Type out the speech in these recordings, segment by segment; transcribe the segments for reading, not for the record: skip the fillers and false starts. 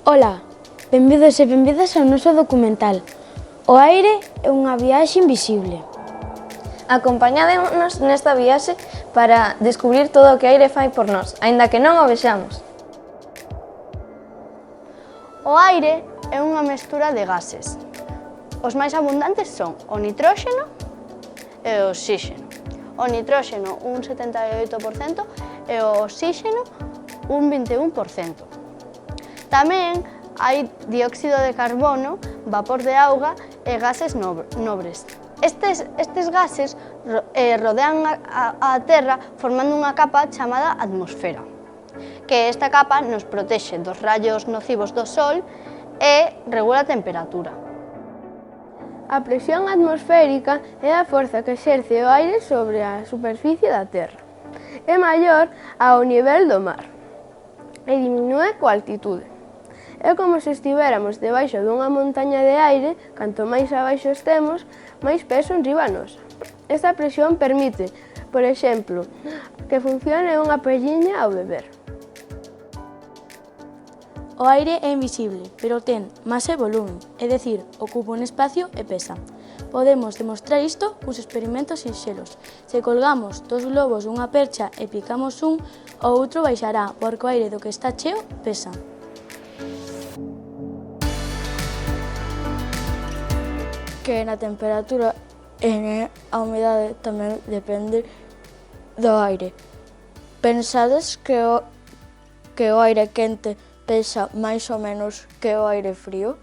Ola, benvidos e benvidas ao noso documental O aire é unha viaxe invisible. Acompañádemos nesta viaxe para descubrir todo o que o aire fai por nós, aínda que non o vexamos. O aire é unha mestura de gases. Os máis abundantes son o nitróxeno e o oxíxeno. O nitróxeno un 78% e o oxíxeno un 21%. Tamén hai dióxido de carbono, vapor de auga e gases nobres. Estes gases rodean a Terra formando unha capa chamada atmosfera, que esta capa nos protexe dos rayos nocivos do Sol e regula a temperatura. A presión atmosférica é a forza que exerce o aire sobre a superficie da Terra. É maior ao nivel do mar e diminúe coa altitude. É como se estivéramos debaixo dunha montaña de aire, canto máis abaixo estemos, máis peso enriba nosa. Esta presión permite, por exemplo, que funcione unha pelliña ao beber. O aire é invisible, pero ten masa e volumen, é dicir, ocupa un espacio e pesa. Podemos demostrar isto cos experimentos sinxelos. Se colgamos dos globos dunha percha e picamos un, o outro baixará, porque o aire do que está cheo pesa. Que na temperatura e a humidade tamén depende do aire. Pensades que o aire quente pesa máis ou menos que o aire frío?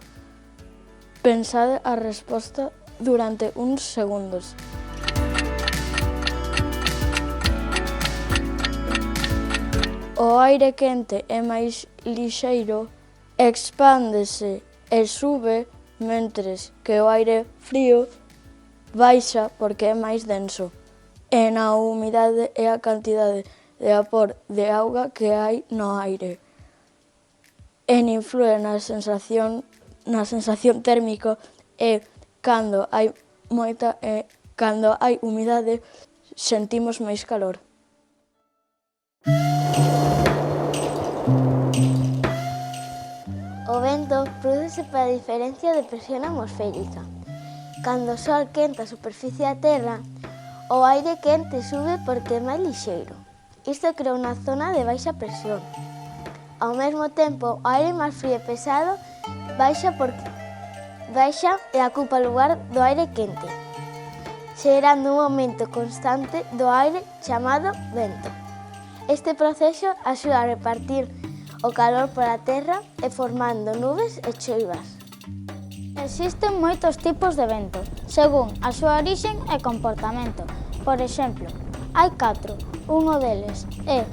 Pensade a resposta durante uns segundos. O aire quente é máis lixeiro, expándese e sube, mentres que o aire frío baixa porque é máis denso. E na humidade é a cantidade de vapor de auga que hai no aire. E influe na sensación térmica e cando hai humidade sentimos máis calor. O vento prodúcese pola diferencia de presión atmosférica. Cando o sol quenta a superficie da Terra, o aire quente sube porque é máis lixeiro. Isto crea unha zona de baixa presión. Ao mesmo tempo, o aire máis frío e pesado baixa e ocupa o lugar do aire quente, xerando un aumento constante do aire chamado vento. Este proceso axuda a repartir o calor pola Terra e formando nubes e choivas. Existen moitos tipos de vento, según a súa orixen e comportamento. Por exemplo, hai 4. Uno deles é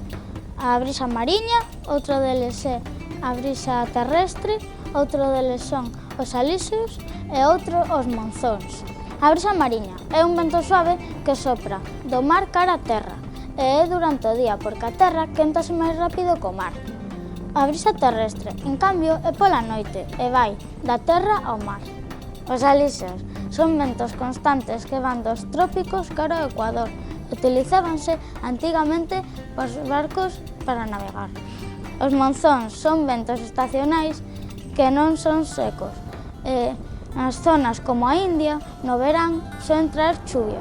a brisa mariña, outro deles é a brisa terrestre, outro deles son os alisios e outro os monzóns. A brisa mariña é un vento suave que sopra do mar cara a terra e é durante o día porque a terra quéntase máis rápido que o mar. A brisa terrestre, en cambio, é pola noite e vai da terra ao mar. Os alisios son ventos constantes que van dos trópicos cara ao ecuador. Utilizábanse antigamente os barcos para navegar. Os monzóns son ventos estacionais que non son secos e nas zonas como a India, no verán, son traer chuvias.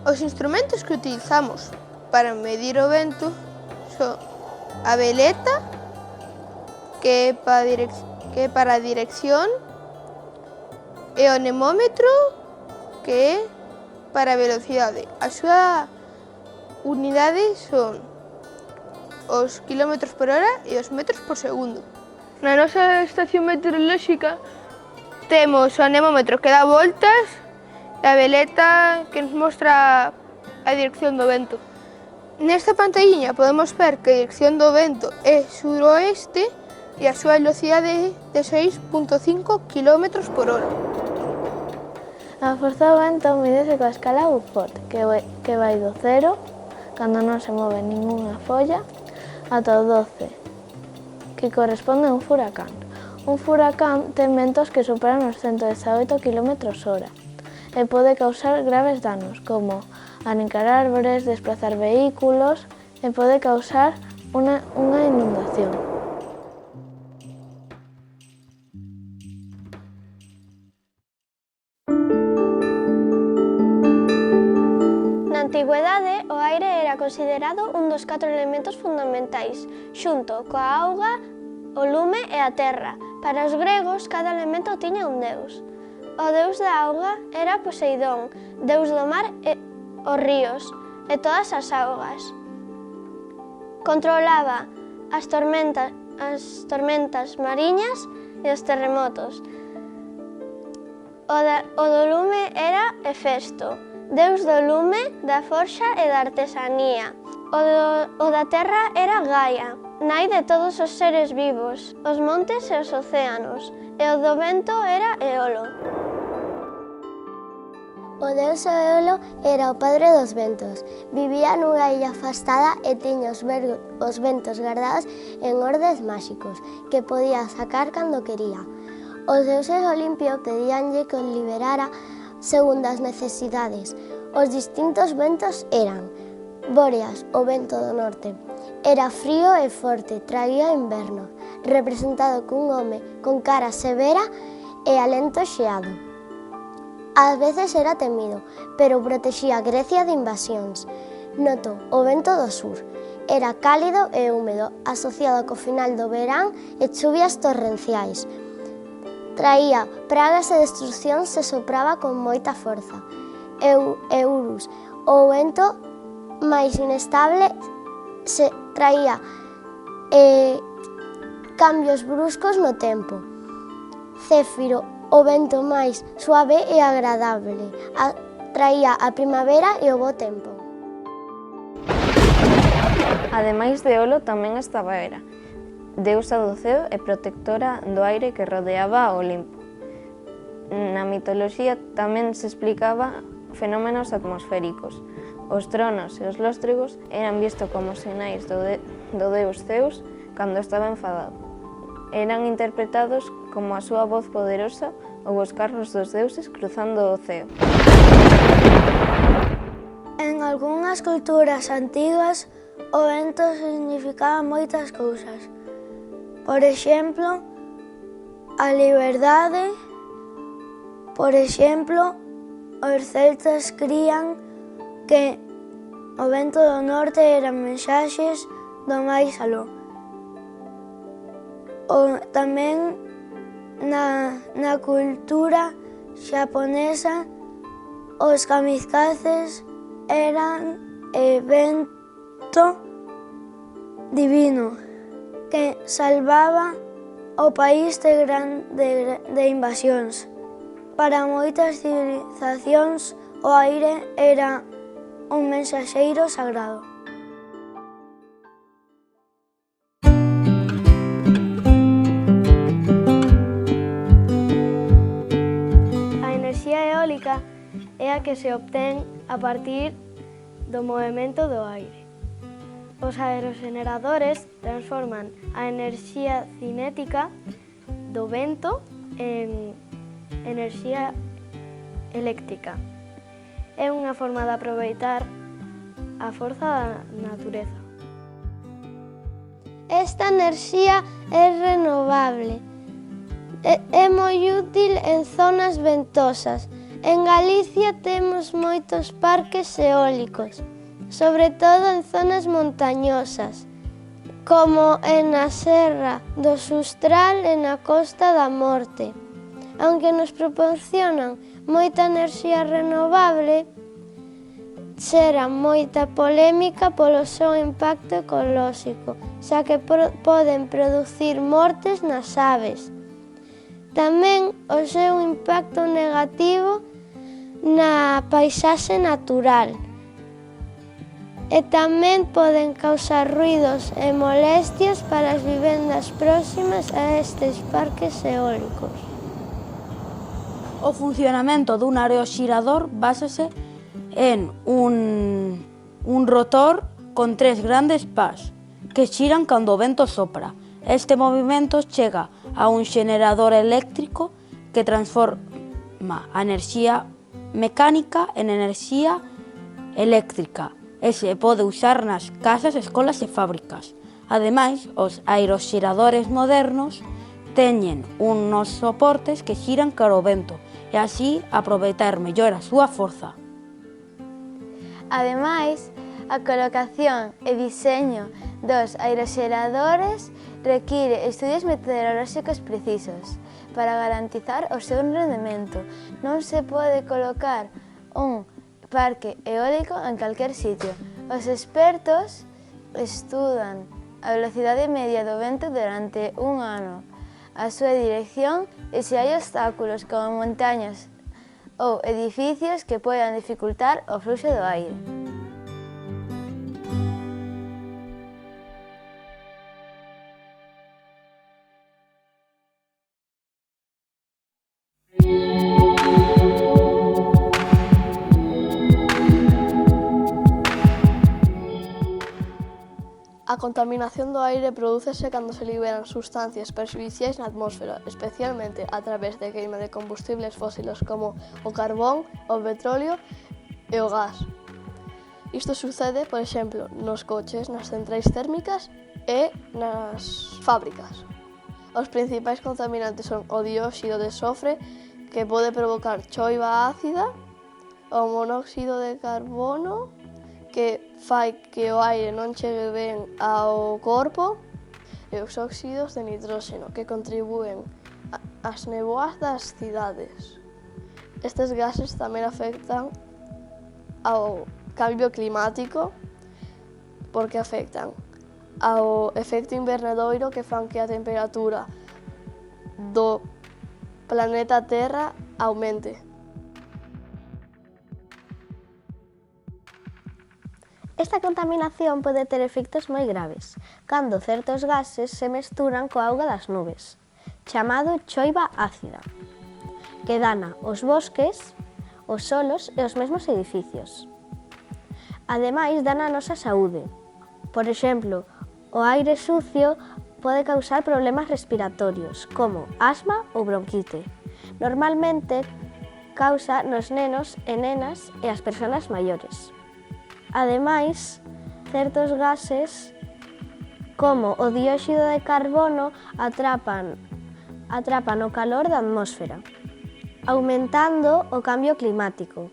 Os instrumentos que utilizamos para medir o vento son a veleta, que é para a dirección, e o nemómetro, que é para a velocidade. A súa unidade son os kilómetros por hora e os metros por segundo. Na nosa estación meteorolóxica temos o anemómetro que dá voltas e a veleta que nos mostra a dirección do vento. Nesta pantalliña podemos ver que a dirección do vento é suroeste e a súa velocidade é de 6,5 km por hora. A forza do vento mídese coa escala Beaufort, que vai do 0, cando non se move ningunha folla, ata o 12, que corresponde a un furacán. Un furacán ten ventos que superan os 118 km/h e pode causar graves danos, como arrincar árbores, desplazar vehículos e pode causar unha inundación. considerado un dos 4 elementos fundamentais, xunto coa auga, o lume e a terra. Para os gregos, cada elemento tiña un deus. O deus da auga era Poseidón, deus do mar e os ríos e todas as augas. Controlaba as tormentas mariñas e os terremotos. O do lume era Hefesto, deus do lume, da forxa e da artesanía. O da terra era Gaia, nai de todos os seres vivos, os montes e os océanos. E o do vento era Eolo. O deus Eolo era o padre dos ventos. Vivía nunha illa afastada e tiña os ventos guardados en ordes máxicos, que podía sacar cando quería. Os deuses Olimpio pedíanlle que os liberara segundo as necesidades. Os distintos ventos eran Bóreas, o vento do norte. Era frío e forte, traía inverno, representado cun home con cara severa e alento xeado. Ás veces era temido, pero protexía Grecia de invasións. Noto, o vento do sur. Era cálido e húmedo, asociado co final do verán e chuvias torrenciais. Traía pragas e destruccións e sopraba con moita forza. Eurus, o vento máis inestable, se traía cambios bruscos no tempo. Céfiro, o vento máis suave e agradable, traía a primavera e o bo tempo. Ademais de Eolo tamén estaba Hera, deusa do ceo e protectora do aire que rodeaba a Olimpo. Na mitoloxía tamén se explicaba fenómenos atmosféricos. Os tronos e os lóstregos eran vistos como sinais do deus Zeus cando estaba enfadado. Eran interpretados como a súa voz poderosa ou os carros dos deuses cruzando o ceo. En algunhas culturas antigas, o vento significaba moitas cousas. Por exemplo, a liberdade. Por exemplo, os celtas crían que o vento do norte eran mensaxes do máis aló. Tamén na cultura xaponesa, os kamikazes eran vento divino que salvaba o país de invasións. Para moitas civilizacións, o aire era un mensaxeiro sagrado. A enerxía eólica é a que se obtén a partir do movemento do aire. Os aeroxeneradores transforman a enerxía cinética do vento en enerxía eléctrica. É unha forma de aproveitar a forza da natureza. Esta enerxía é renovable. É moi útil en zonas ventosas. En Galicia temos moitos parques eólicos, sobre todo en zonas montañosas, como na Serra do Sustral e na Costa da Morte. Aunque nos proporcionan moita enerxía renovable, xera moita polémica polo seu impacto ecolóxico, xa que poden producir mortes nas aves. Tamén o seu impacto negativo na paisaxe natural. E tamén poden causar ruidos e molestias para as vivendas próximas a estes parques eólicos. O funcionamento dun aeroxirador básase en un rotor con 3 grandes pás que xiran cando o vento sopra. Este movimento chega a un xenerador eléctrico que transforma a enerxía mecánica en enerxía eléctrica e se pode usar nas casas, escolas e fábricas. Ademais, os aeroxiradores modernos teñen unos soportes que xiran cara ao vento e así aproveitar mellor a súa forza. Ademais, A colocación e diseño dos aeroxeradores require estudios meteorolóxicos precisos para garantizar o seu rendemento. Non se pode colocar un parque eólico en calquer sitio. Os expertos estudan a velocidade media do vento durante un ano, a súa dirección e se hai obstáculos como montañas ou edificios que poidan dificultar o fluxo do aire. A contaminación do aire prodúcese cando se liberan sustancias perxudiciais na atmosfera, especialmente a través de queima de combustibles fósiles como o carbón, o petróleo e o gas. Isto sucede, por exemplo, nos coches, nas centrais térmicas e nas fábricas. Os principais contaminantes son o dióxido de sofre, que pode provocar choiva ácida, o monóxido de carbono, que fai que o aire non chegue ben ao corpo, e os óxidos de nitróxeno, que contribúen ás neboas das cidades. Estes gases tamén afectan ao cambio climático, porque afectan ao efecto invernadoiro que fan que a temperatura do planeta Terra aumente. Esta contaminación pode ter efectos moi graves, cando certos gases se mesturan coa auga das nubes, chamado choiva ácida, que dana os bosques, os solos e os mesmos edificios. Ademais, dana a nosa saúde. Por exemplo, o aire sucio pode causar problemas respiratorios, como asma ou bronquite. Normalmente, causa nos nenos e nenas e as persoas maiores. Ademais, certos gases, como o dióxido de carbono, atrapan o calor da atmosfera, aumentando o cambio climático,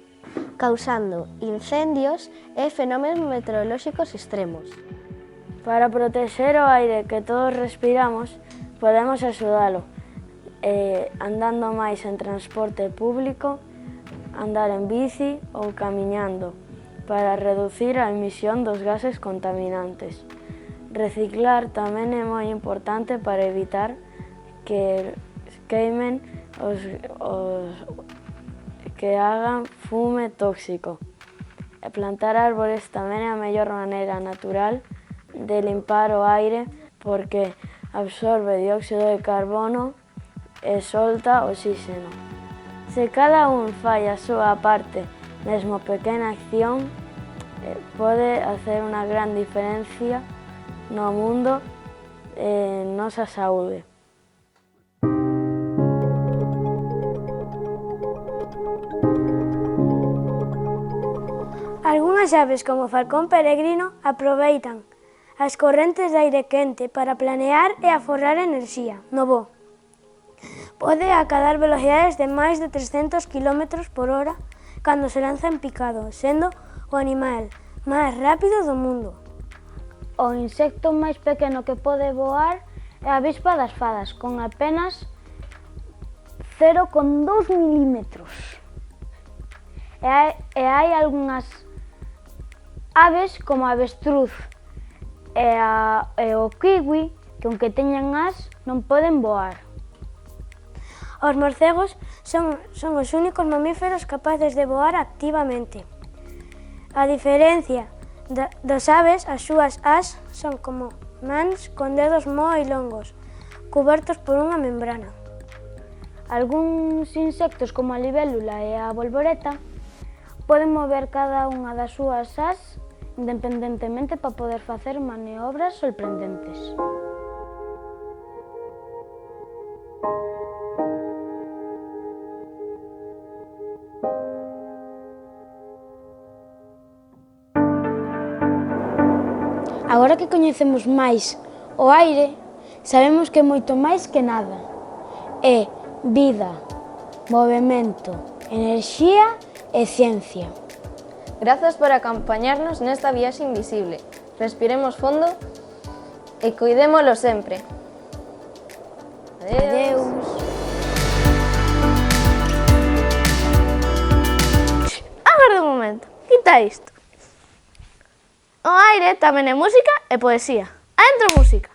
causando incendios e fenómenos meteorolóxicos extremos. Para protexer o aire que todos respiramos, podemos axudalo andando máis en transporte público, andar en bici ou camiñando, para reducir a emisión dos gases contaminantes. Reciclar tamén é moi importante para evitar que queimen que hagan fume tóxico. E plantar árbores tamén é a mellor maneira natural de limpar o aire, porque absorbe dióxido de carbono e solta oxígeno. Se cada un fai a súa parte, mesmo pequena acción, pode hacer unha gran diferencia no mundo e nosa saúde. Algunhas aves, como o falcón peregrino, aproveitan as correntes de aire quente para planear e aforrar enerxía no voo. Pode acadar velocidades de máis de 300 km por hora cando se lanza en picado, sendo o animal máis rápido do mundo. O insecto máis pequeno que pode voar é a avispa das fadas, con apenas 0,2 milímetros. E hai algunhas aves como a avestruz e o kiwi, que aunque teñan as, non poden voar. Os morcegos son os únicos mamíferos capaces de voar activamente. A diferencia das aves, as súas ás son como mans con dedos moi longos, cubertos por unha membrana. Algúns insectos, como a libélula e a bolboreta, poden mover cada unha das súas ás independentemente para poder facer maniobras sorprendentes. Agora que coñecemos máis o aire, sabemos que é moito máis que nada. É vida, movemento, enerxía e ciencia. Grazas por acompañarnos nesta viaxe invisible. Respiremos fondo e cuidémolo sempre. Adeus. Agarda un momento, quita isto. O aire tamén é música e poesía. Adentro música.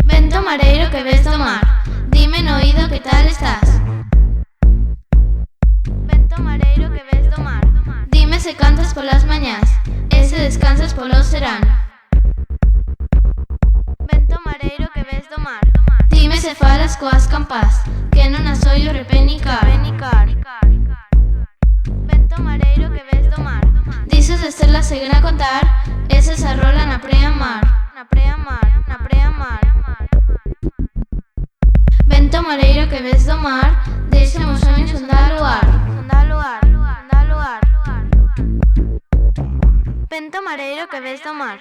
Vento mareiro que ves do mar, dime no oído que tal estás. Vento mareiro que ves do mar, dime se cantas polas mañás e se descansas polo serán. Vento mareiro que ves do mar, dime se falas coas campás, que non as oio repenicar. Vento mareiro que ves do mar, dices de estrelas seguen a contar, ese se arrola na prea mar. Vento mareiro que ves do mar, deixa os sonhos andar ao ar. Vento mareiro que ves do mar.